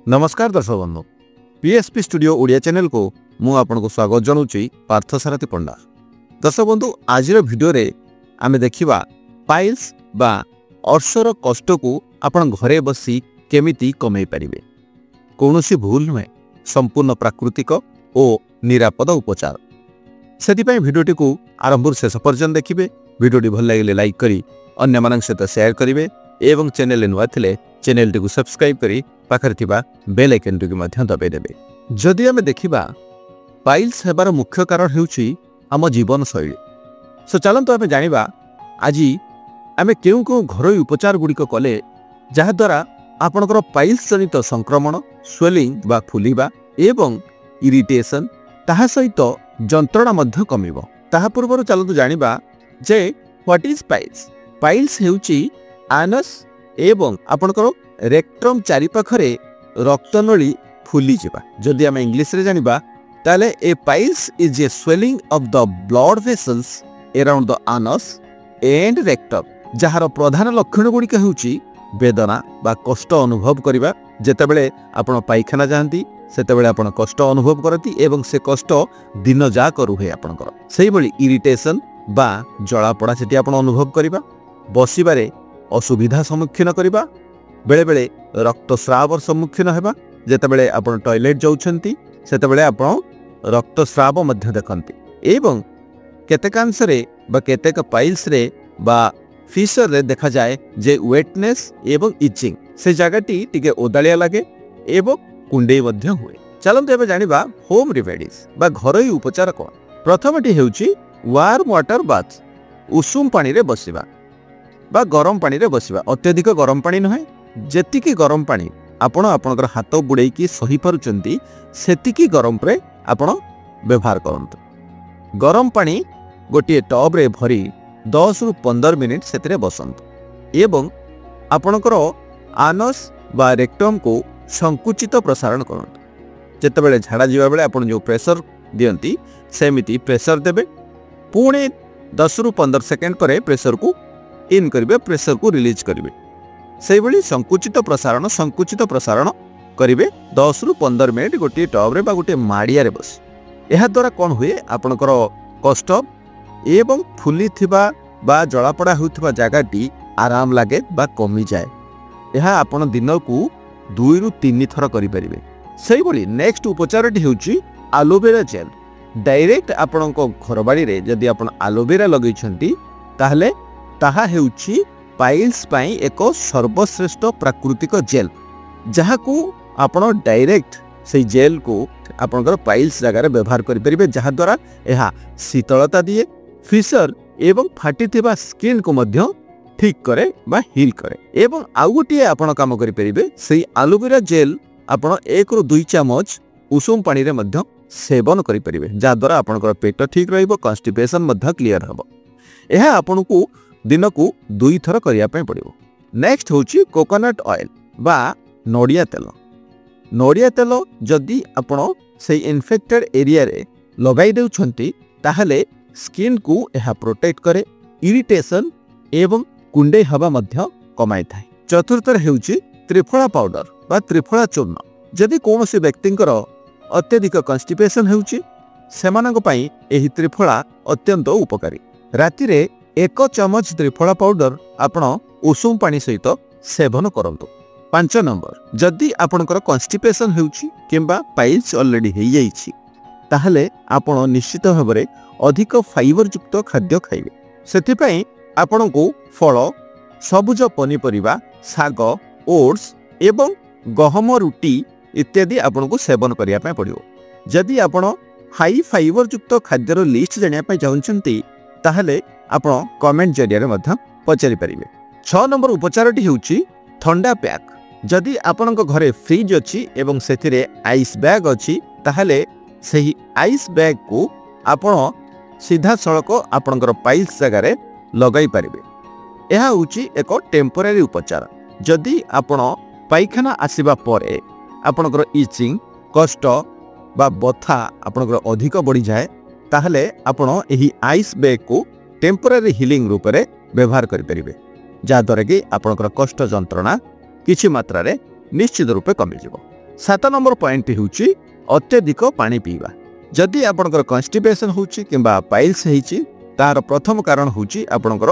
नमस्कार दर्शक बंधु पीएसपी स्टूडियो ओडिया चैनल को मु आपको स्वागत जनाऊँगी पार्थसारथी पंडा। दर्शक बंधु आज वीडियो रे आमे देखिबा पाइल्स बा अर्शर कष्ट को आपण घरे बसी केमिति कमे पारिबे। कौनसी भूल नुहे, संपूर्ण प्राकृतिक और निरापद उपचार। सेतिपई भिडियोटी को आरंभ शेष पर्यंत देखिबे। भिडियोटी भल लगे लाइक करी अन्य मानक सहित शेयर करिवे एवं चैनल नुआ थिले चैनल टी को सब्सक्राइब करी पाखरे थिबा बेल आइकन टी मध्य दबाई देबे। जदि आमे देखिबा पाइल्स हेबार मुख्य कारण हेउची आम जीवन शैली। सो चलंतु आमे जानिबा आज आमे केउ केउ घरोई उपचार गुड़िक कले जहा द्वारा आपणकर पाइल्स जनित संक्रमण स्वेलिंग बा फुलिबा एवं इरिटेशन ताहा सहित जंत्रणा मध्य कमिबो। ताहा पूर्व चलंतु जानिबा जे व्हाट इज पाइल्स। पाइल्स हेउची आनस एवं आपणकर रेक्टम चारि पाखरे रक्तनली फुली जिबा। जदि आमे इंग्लिश रे जानिबा ताले ए piles is a swelling of the blood vessels around the anus and rectum. जहार प्रधान लक्षण गुड़िक हेउची वेदना बा कष्ट अनुभव करिबा। जेतेबेले आपण पाइखाना जांती सेतेबेले आपण कष्ट अनुभव करती एवं से कष्ट दिन जाक रुहे आपणकर। सेही बळी इरिटेशन बा जळापड़ा सेठी आपण अनुभव करिबा। बसिबारे असुविधा सम्मुखीन करिबा। बेले बेले रक्तस्राव सम्मुखीन हेबा। जेतेबेले आपण टॉयलेट जाउछंती सेतेबेले आपण रक्तस्राव मध्य देखंती एवं केतेकांशरे बा केतेक पाइल्स रे बा फिशर रे देखा जाए जे वेटनेस एवं इचिंग से जगहटी टिके ओदालिया लागे एवं कुंडे मध्य हुए। चलंतु एबे जानिबा होम रेमेडीज बा घरोई उपचार कोन। प्रथमटी हेउची वार्म वाटर बाथ। उषुम पानी रे बसिबा बा गरम पानी रे बसिबा। अत्यधिक गरम पानी नहे, जेतिकी गरम पानी आपण आपनकर हाथ बुड़े की सही पारुचंती सेतिकी गरम रे आपण व्यवहार करंतु। गरम पानी गोटे टब रे भरी 10 रु 15 मिनिट सेतरे बसंतु एवं आपनकर आनस बा रेक्टम को संकुचित प्रसारण करंतु। जेतेबेले झाड़ा जीवा बेले आपण जो प्रेशर दियंती सेमिति प्रेशर देबे। पुणे 10 रु 15 सेकेंड परे प्रेशर को इन करिवे, प्रेशर को रिलीज करिवे। सेही भली संकुचित प्रसारण करिवे 10 रु 15 मिनिट गोटे टब रे बा गोटे माड़िया रे बस। एहा द्वारा कोन हुए आपनकर कष्ट एवं फुली थिबा बा जळापड़ा होउथिबा जागाटी आराम लागे बा कमी जाए। एहा आपण दिन को 2 रु 3 थर करि परिबे। सेही भली नेक्स्ट उपचारटी हेउची एलोवेरा जेल। डायरेक्ट आपणको घरबाड़ी रे जदि आपण एलोवेरा लगै छंती ताहले ताहा हेउची पाइल्स पाई एक सर्वश्रेष्ठ प्राकृतिक जेल। जहा को आपण डायरेक्ट से जेल को आपणकर पाइल्स जगह रे व्यवहार करि परिबे। जहा द्वारा एहा शीतलता दिए, फिशर एवं फाटिथिबा स्किन को मध्य ठीक करे बा हील करे। एवं आउ गोटे आपण काम करि परिबे सेही एलोवेरा जेल आपण 1 रु 2 चम्मच उषुम पानी रे मध्य सेवन करि परिबे। जा द्वारा आपणकर पेट ठीक रहइबो, कॉन्स्टिपेशन मध्य क्लियर हबो। एहा आपण को दिन को 2 थर करिया पे पड़िबो। नेक्स्ट होची कोकोनट ऑयल बा नोडिया तेल। नोडिया तेल जदि आपण से इन्फेक्टेड एरिया रे लगाई देउछंती ताहले स्किन को एहा प्रोटेक्ट करे, इरिटेशन एवं कुंडे हवा मध्य कमाई थाए। चतुर्थ हेउची त्रिफला पाउडर बा त्रिफला चूर्ण। जदि कोनोसी व्यक्तिंकर अत्यधिक कॉन्स्टिपेशन हेउची सेमानक पई एही त्रिफला अत्यंत उपकारी। राति रे 1 चम्मच त्रिफला पाउडर आपण उषुम पानी सहित सेवन करंतु। 5 नंबर जदि आपणकर कॉन्स्टिपेशन हेउची किंबा पाइल्स ऑलरेडी हेई जाईची ताहले आपण निश्चित भाबरे अधिक फाइबर युक्त खाद्य खाइबे। सेति पई आपणको फल, सबुज पनीपरिबा, साग, ओट्स एवं गहम रुटी इत्यादि आपणको सेवन करिया पय पड़ियो। जदि आपण हाई फाइबर युक्त खाद्यर लिस्ट जानिया पय चाहुचंती ताहले आपण कमेंट जरिया रे मध्य पचारि परिबे। 6 नंबर उपचारटी हेउची ठंडा पैक। जदि आपणको घरे फ्रिज अछि एवं सेथिरे आइस बैग अछि ताहले सेही आइस बैग को आपण सीधा सड़क आपणकर पाइल्स जगह रे लगाई परिबे। एहा होची एक टेम्पररी उपचार। जदि आपण पाइखाना आसीबा परे आपणकर इचिंग कष्ट बा बथा आपणकर अधिक बढ़ी जाए ताहले आपण एही आइस बैग को टेम्पररी हिलिंग रूप में व्यवहार करें जहाँद्वारा कि आपणकर कष्ट जंत्रणा किछि मात्रा रे निश्चित रूपे कमिजिवो। 7 नंबर पॉइंट होउची अत्यधिक पानी पीवा। जदि आपनकर कॉन्स्टिपेशन होउची किंबा पाइल्स हेची तार प्रथम कारण होउची आपनकर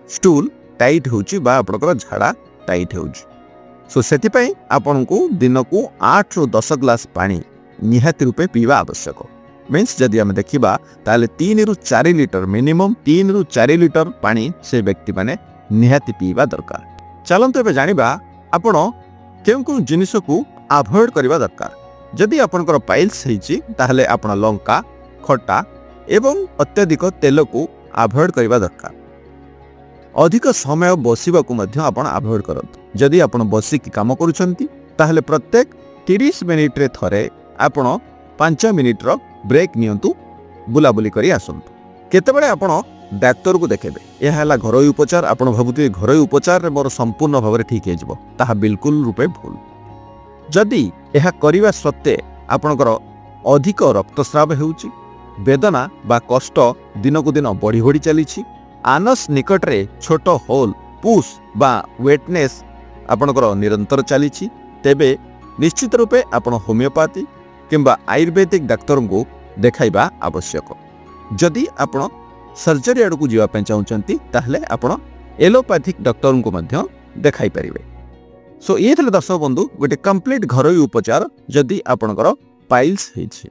स्टूल टाइट होउची बा आपनकर झाड़ा टाइट होउची। सो सेति पई आपनको दिन को 8 ରୁ 10 ग्लास पानी निहाती रूपे पीवा आवश्यक। मीन्स जदि आम देखा ताले 3 ରୁ 4 लिटर मिनिमम 3 ରୁ 4 लिटर पानी से व्यक्ति माने निहाती पीवा दरकार। चलंतु एबे जानिबा आपण केउ केउ जिनिस को अवॉइड करबा दरकार। जदि आपनकर पाइल्स हेची ताहले आपण लंका खट्टा एवं अत्यधिक तेल को अवॉइड करबा दरकार। अधिक समय बसिबा को मध्य आपण अवॉइड करत। जदि आपण बसिक काम करूछंती ताहले प्रत्येक 30 मिनिट रे थरे आपण 5 मिनिट रो ब्रेक नियंतु बुलाबुली करी आसंतु। केतेबेले आपण डाक्टर को देखेबे यह है घरोई उपचार आपण भाबुती घरोई उपचार रे मोर संपूर्ण भाव ठीक हेजबो ताहा बिल्कुल रूपे भूल। जदि यह करिवा सत्ते आपणकर अधिक रक्तस्राव हेउची वेदना बा कष्ट दिन को दिन बढ़ी बढ़ी चली आनस निकट रे छोट होल पुश बा वेटनेस आपणकर निरंतर चली तेबे निश्चित रूपे आपण होमियोपैथी किंबा आयुर्वेदिक डाक्तर को देखाइबा आवश्यक। जदि आपण सर्जरी आड़ को जीवाई चाहते ताहले आपण एलोपैथिक डाक्तर को मध्य देखाई परिबे। सो ये थे दर्शक बंधु गोटे कंप्लीट घरोई उपचार जदि आपणकर पाइल्स हेछि।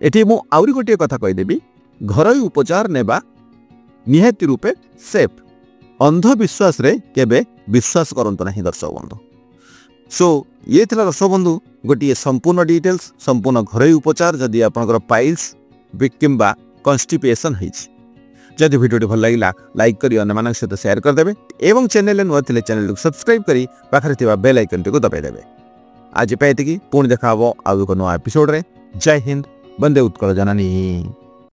एठी मु आउरी गोटे कथा कहिदेबी घरोई उपचार नेबा निहाती रूपे सेफ। अंधविश्वास रे केबे विश्वास करंतु नहीं दर्शक बंधु। सो ये थे दर्शक बंधु गोटे संपूर्ण डिटेल्स संपूर्ण घरोई उपचार जदि आपणकर पाइल्स किंबा कॉन्स्टिपेशन हेछि। जदि वीडियो भल लगिला लाइक करी अन्य मानक सहित शेयर करदेबे एवं चैनल नुआ थिले चैनल को सब्सक्राइब करी पाखरे थिबा बेल आइकन को दबाई देबे। आज पैतिकी पुणी देखा हबो आउ एक नया एपिसोड रे। जय हिंद, वंदे उत्कल जननी।